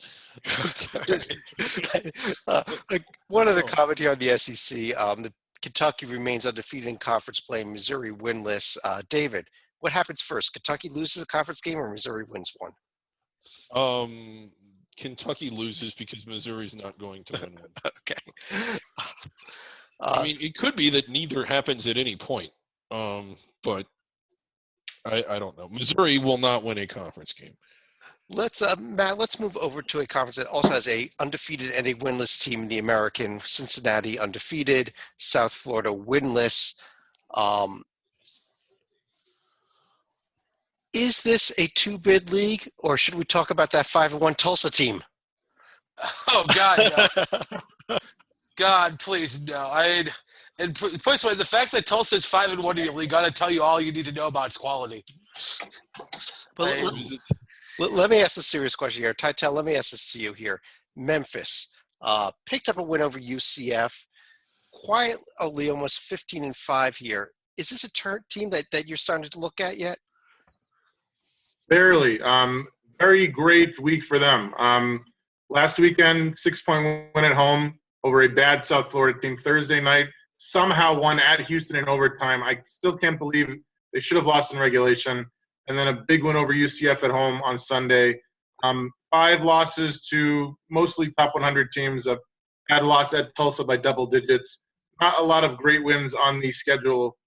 One other comment here on the SEC. The Kentucky remains undefeated in conference play. Missouri winless. David, what happens first? Kentucky loses a conference game or Missouri wins one? Kentucky loses because Missouri's not going to win one. Okay. I mean, it could be that neither happens at any point, but I don't know. Missouri will not win a conference game. Matt, let's move over to a conference that also has a undefeated and a winless team in the American. Cincinnati undefeated, South Florida winless. Is this a two-bid league, or should we talk about that 5-1 Tulsa team? Oh God, no. God, please no. And plus, the fact that Tulsa is 5-1 in your league got to tell you all you need to know about its quality. But let me ask a serious question here. Tytel, let me ask this to you here. Memphis picked up a win over UCF. Quietly, almost 15-5 here. Is this a team that you're starting to look at yet? Barely. Very great week for them. Last weekend, 6-point win at home over a bad South Florida team. Thursday night, somehow won at Houston in overtime. I still can't believe they should have lost in regulation. And then a big win over UCF at home on Sunday. 5 losses to mostly top 100 teams. A bad loss at Tulsa by double digits. Not a lot of great wins on the schedule.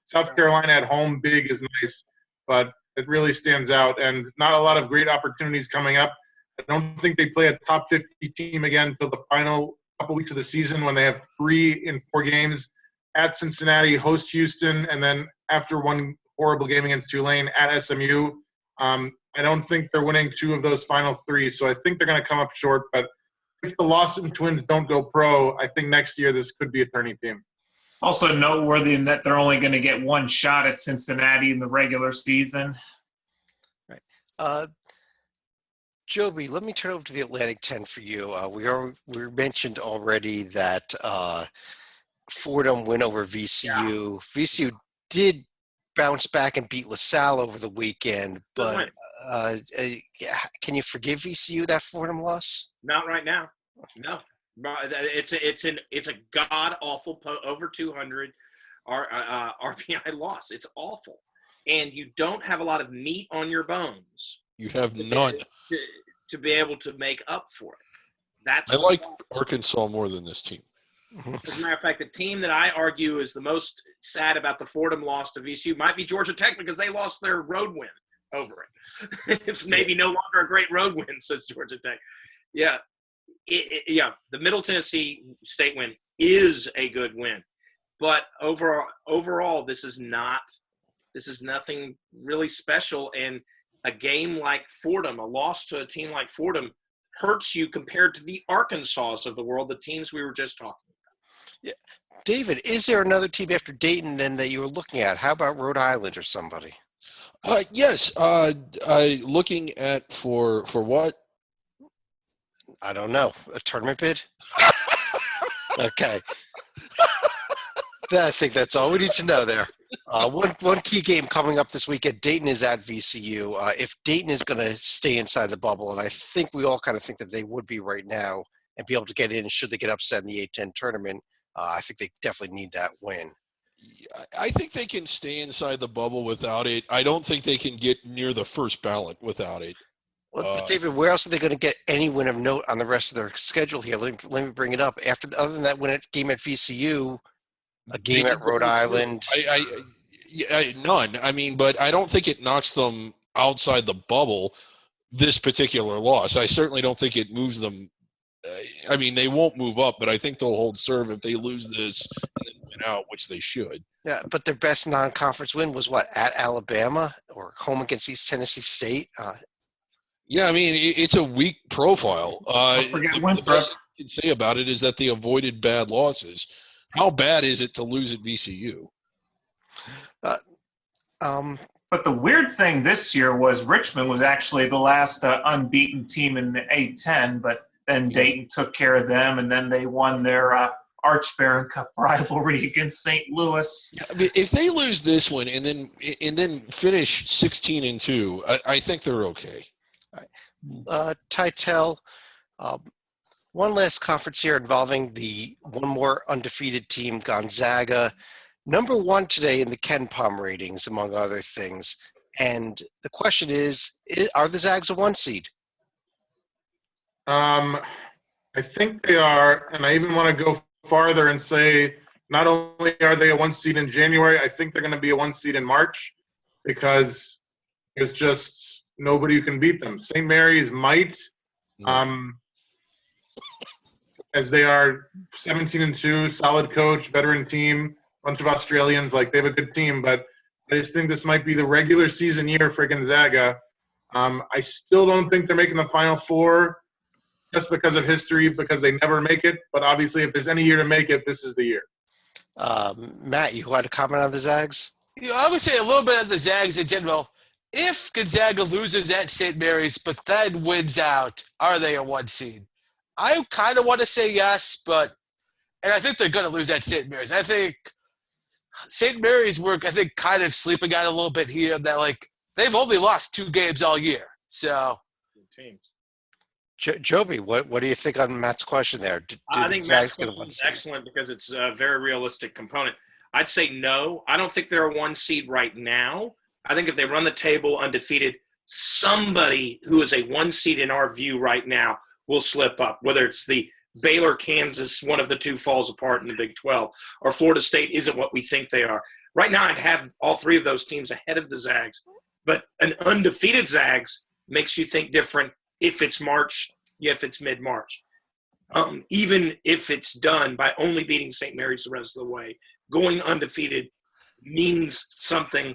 South Carolina at home, big is nice, but it really stands out. And not a lot of great opportunities coming up. I don't think they play a top 50 team again until the final couple weeks of the season when they have 3 in 4 games at Cincinnati, host Houston, and then after one horrible game against Tulane at SMU. I don't think they're winning 2 of those final 3, so I think they're going to come up short. But if the Lawson twins don't go pro, I think next year this could be a turning team. Also noteworthy in that they're only going to get one shot at Cincinnati in the regular season. Right. Joby, let me turn over to the Atlantic 10 for you. We mentioned already that Fordham win over VCU. Yeah. VCU did bounce back and beat LaSalle over the weekend, but can you forgive VCU that Fordham loss? Not right now. No, it's a god awful over 200 RPI loss. It's awful, and you don't have a lot of meat on your bones. You have none to be able to make up for it. I like Arkansas more than this team. As a matter of fact, the team that I argue is the most sad about the Fordham loss to VCU might be Georgia Tech because they lost their road win over it. It's maybe no longer a great road win, says Georgia Tech. Yeah. The Middle Tennessee State win is a good win. But overall, this is nothing really special. And a game like Fordham, a loss to a team like Fordham, hurts you compared to the Arkansas of the world, the teams we were just talking about. Yeah. David, is there another team after Dayton then that you were looking at? How about Rhode Island or somebody? Yes. Looking at for what? I don't know. A tournament bid? Okay. I think that's all we need to know there. One key game coming up this weekend, Dayton is at VCU. If Dayton is going to stay inside the bubble, and I think we all kind of think that they would be right now and be able to get in should they get upset in the A-10 tournament, I think they definitely need that win. I think they can stay inside the bubble without it. I don't think they can get near the first ballot without it. Well, but David, where else are they going to get any win of note on the rest of their schedule here? Let me bring it up. Other than that game at VCU, a game at Rhode Island. None. I mean, but I don't think it knocks them outside the bubble, this particular loss. I certainly don't think it moves them. I mean, they won't move up, but I think they'll hold serve if they lose this and then win out, which they should. Yeah, but their best non-conference win was what, at Alabama or home against East Tennessee State? Yeah, I mean, it's a weak profile. Don't forget the Winthrop. best you can say about it is that they avoided bad losses. How bad is it to lose at VCU? But the weird thing this year was Richmond was actually the last unbeaten team in the A-10, but then Dayton took care of them, and then they won their Arch Baron Cup rivalry against St. Louis. I mean, if they lose this one and then finish 16-2, I think they're okay. Titel, one last conference here involving the one more undefeated team, Gonzaga. Number one today in the Ken Pom ratings, among other things. And the question is are the Zags a one seed? I think they are, and I even want to go farther and say not only are they a one seed in January, I think they're going to be a one seed in March because there's just nobody who can beat them. St. Mary's might, as they are 17-2, solid coach, veteran team, bunch of Australians, like they have a good team, but I just think this might be the regular season year for Gonzaga. I still don't think they're making the Final Four just because of history, because they never make it. But obviously, if there's any year to make it, this is the year. Matt, you want to comment on the Zags? I would say a little bit of the Zags in general. If Gonzaga loses at St. Mary's but then wins out, are they a one seed? I kind of want to say yes, and I think they're going to lose at St. Mary's. I think St. Mary's work, kind of sleeping out a little bit here. That they've only lost 2 games all year. So, Joby, what do you think on Matt's question there? I think Matt's question is excellent because it's a very realistic component. I'd say no. I don't think they're a one seed right now. I think if they run the table undefeated, somebody who is a one seed in our view right now will slip up, whether it's the Baylor, Kansas, one of the two falls apart in the Big 12, or Florida State isn't what we think they are. Right now, I'd have all 3 of those teams ahead of the Zags, but an undefeated Zags makes you think different if it's March, if it's mid-March. Even if it's done by only beating St. Mary's the rest of the way, going undefeated means something,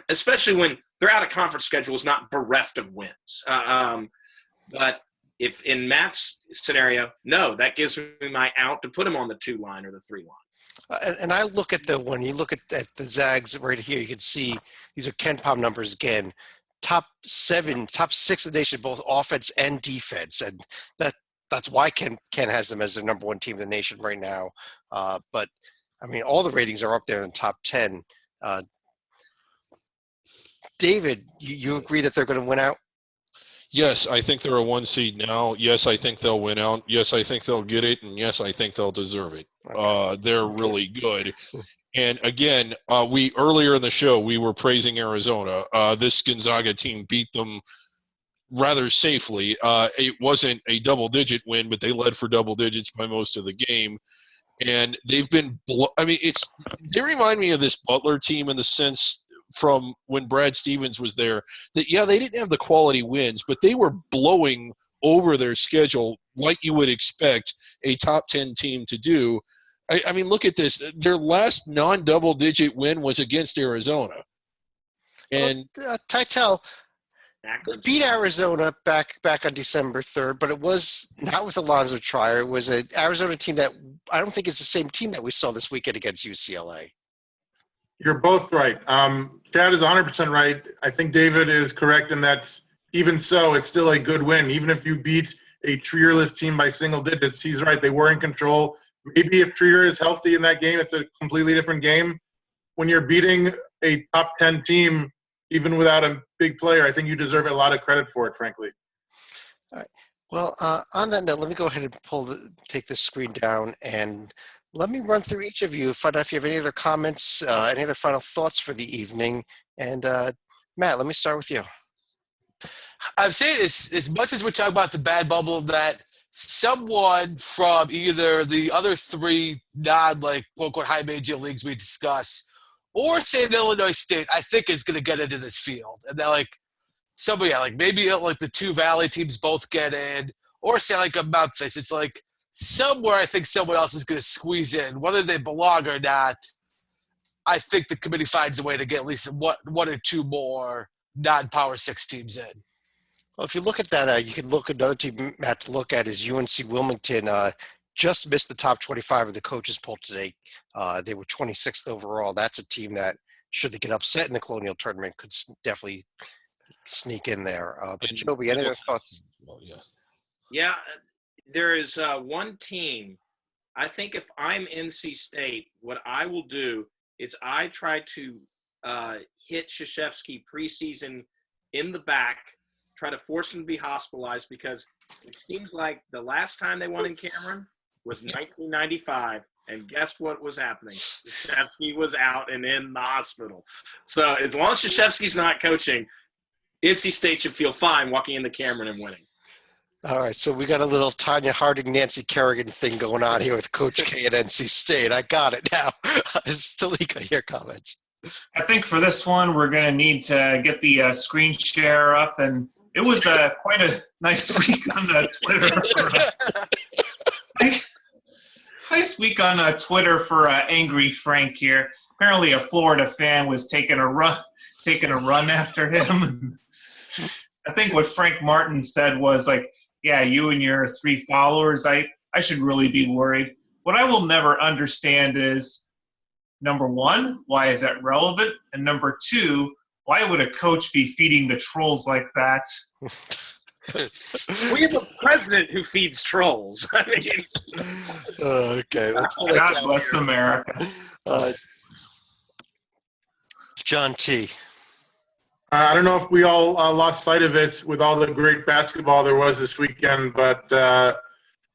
especially when their out-of-conference schedule is not bereft of wins. But if in Matt's scenario, no, that gives me my out to put him on the 2 line or the 3 line. And I look at when you look at the Zags right here, you can see these are Ken Pom numbers again. Top 6 of the nation, both offense and defense, and that's why Ken has them as the number 1 team in the nation right now. But I mean, all the ratings are up there in the top 10. David, you agree that they're going to win out? Yes, I think they're a 1 seed now. Yes, I think they'll win out. Yes, I think they'll get it. And yes, I think they'll deserve it. Okay. They're really good. And again, we earlier in the show, we were praising Arizona. This Gonzaga team beat them rather safely. It wasn't a double-digit win, but they led for double digits by most of the game. And they've been they remind me of this Butler team in the sense from when Brad Stevens was there, that, they didn't have the quality wins, but they were blowing over their schedule like you would expect a top 10 team to do. I mean, look at this. Their last non-double-digit win was against Arizona. And Titel, They beat Arizona back on December 3rd, but it was not with Alonzo Trier. It was an Arizona team that I don't think it's the same team that we saw this weekend against UCLA. You're both right. Chad is 100% right. I think David is correct in that even so, it's still a good win. Even if you beat a Trierless team by single digits, he's right. They were in control. Maybe if Trier is healthy in that game, it's a completely different game. When you're beating a top 10 team, even without a big player, I think you deserve a lot of credit for it, frankly. All right. Well, on that note, let me go ahead and take this screen down and let me run through each of you, find out if you have any other comments, any other final thoughts for the evening. And Matt, let me start with you. I'm saying as much as we talk about the bad bubble, that someone from either the other three quote-unquote high major leagues we discuss, or say Illinois State, I think is going to get into this field. And they're somebody maybe the two Valley teams both get in, or say a Memphis. It's somewhere I think someone else is going to squeeze in. Whether they belong or not, I think the committee finds a way to get at least one or two more non-Power 6 teams in. Well, if you look at that, you can look at another team, Matt, to look at is UNC Wilmington. Just missed the top 25 of the coaches poll today. They were 26th overall. That's a team that, should they get upset in the Colonial Tournament, could definitely sneak in there. But Joby, any other thoughts? Well, yeah. Yeah, there is one team. I think if I'm NC State, what I will do is I try to hit Krzyzewski preseason in the back, try to force him to be hospitalized, because it seems like the last time they won in Cameron was 1995, and guess what was happening? Krzyzewski was out and in the hospital. So as long as Krzyzewski's not coaching, NC State should feel fine walking into Cameron and winning. All right, so we got a little Tanya Harding, Nancy Kerrigan thing going on here with Coach K at NC State. I got it now. Stalika, your comments. I think for this one, we're going to need to get the screen share up, and it was quite a nice week on Twitter. Nice week on Twitter for Angry Frank here. Apparently, a Florida fan was taking a run after him. I think what Frank Martin said was yeah, you and your 3 followers, I should really be worried. What I will never understand is, number one, why is that relevant? And number two, why would a coach be feeding the trolls like that? We have a president who feeds trolls. I mean, okay. God bless America. John T. I don't know if we all lost sight of it with all the great basketball there was this weekend, but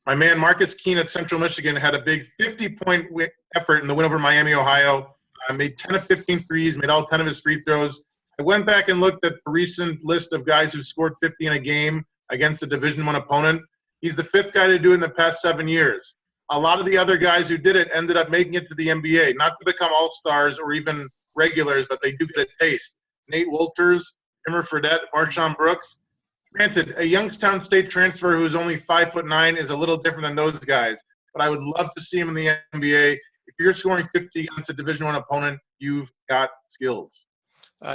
my man Marcus Keene at Central Michigan had a big 50-point effort in the win over Miami, Ohio. Made 10 of 15 threes, made all 10 of his free throws. I went back and looked at the recent list of guys who scored 50 in a game against a Division I opponent. He's the 5th guy to do it in the past 7 years. A lot of the other guys who did it ended up making it to the NBA, not to become all-stars or even regulars, but they do get a taste. Nate Wolters, Timmer Fredette, Marshawn Brooks. Granted, a Youngstown State transfer who's only 5'9" is a little different than those guys, but I would love to see him in the NBA. If you're scoring 50 against a Division I opponent, you've got skills.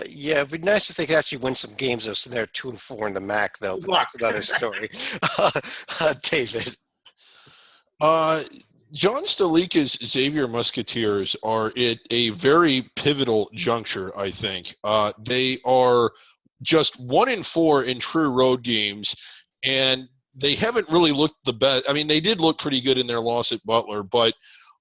Yeah, it'd be nice if they could actually win some games, though, so they're 2-4 in the MAC, though. But that's another story. David. John Stalika's Xavier Musketeers are at a very pivotal juncture, I think. They are just 1-4 in true road games, and they haven't really looked the best. I mean, they did look pretty good in their loss at Butler, but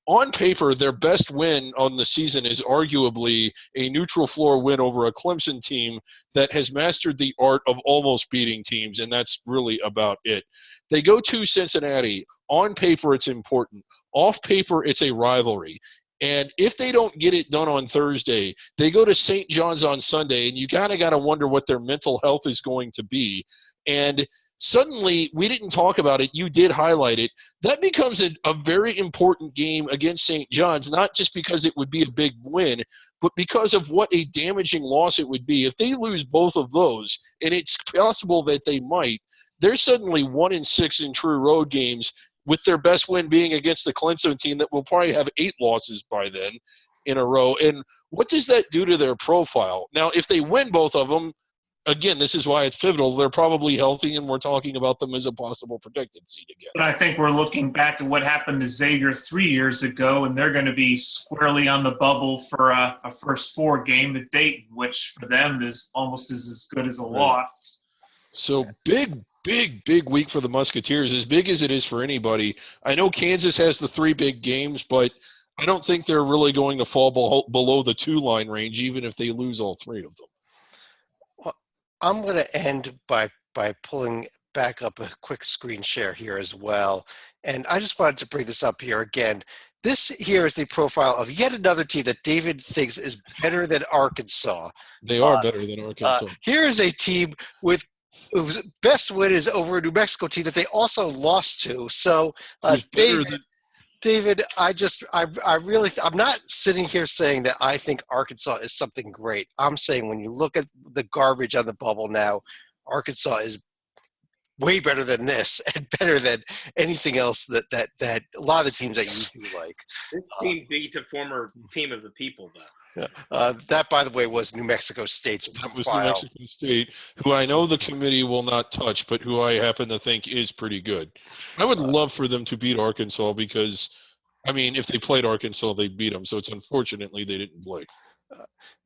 on paper, their best win on the season is arguably a neutral floor win over a Clemson team that has mastered the art of almost beating teams, and that's really about it. They go to Cincinnati. On paper, it's important. Off paper, it's a rivalry. And if they don't get it done on Thursday, they go to St. John's on Sunday, and you kind of got to wonder what their mental health is going to be. And suddenly, we didn't talk about it. You did highlight it. That becomes a very important game against St. John's, not just because it would be a big win, but because of what a damaging loss it would be. If they lose both of those, and it's possible that they might, they're suddenly 1-6 in true road games, with their best win being against the Clemson team that will probably have 8 losses by then in a row. And what does that do to their profile? Now, if they win both of them, again, this is why it's pivotal. They're probably healthy, and we're talking about them as a possible protected seed again. But I think we're looking back at what happened to Xavier 3 years ago, and they're going to be squarely on the bubble for a first 4 game at Dayton, which for them is almost as good as a loss. So big week for the Musketeers, as big as it is for anybody. I know Kansas has the 3 big games, but I don't think they're really going to fall below the 2-line range, even if they lose all 3 of them. Well, I'm going to end by pulling back up a quick screen share here as well. And I just wanted to bring this up here again. This here is the profile of yet another team that David thinks is better than Arkansas. They are better than Arkansas. Here is a team with whose best win is over a New Mexico team that they also lost to. So, David, I'm not sitting here saying that I think Arkansas is something great. I'm saying when you look at the garbage on the bubble now, Arkansas is way better than this and better than anything else that a lot of the teams that you do like. This team beat a former team of the people, though. That, by the way, was New Mexico State's profile. That was New Mexico State, who I know the committee will not touch, but who I happen to think is pretty good. I would love for them to beat Arkansas because, I mean, if they played Arkansas, they'd beat them. So it's unfortunately they didn't play.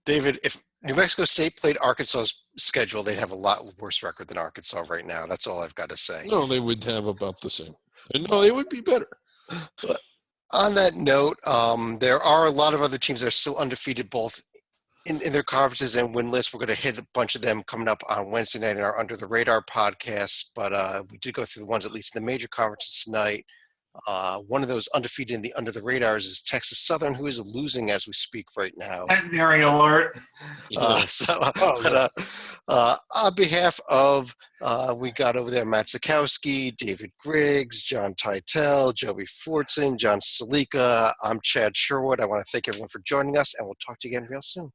David, if New Mexico State played Arkansas's schedule, they'd have a lot worse record than Arkansas right now. That's all I've got to say. No, they would have about the same. And no, they would be better. But on that note, there are a lot of other teams that are still undefeated both in their conferences and winless. We're going to hit a bunch of them coming up on Wednesday night in our Under the Radar podcast. But we did go through the ones, at least in the major conferences tonight. One of those undefeated in the Under the Radars is Texas Southern, who is losing as we speak right now. Secondary alert. On behalf of, we got over there Matt Zukowski, David Griggs, John Teitel, Joby Fortson, John Stalika. I'm Chad Sherwood. I want to thank everyone for joining us, and we'll talk to you again real soon.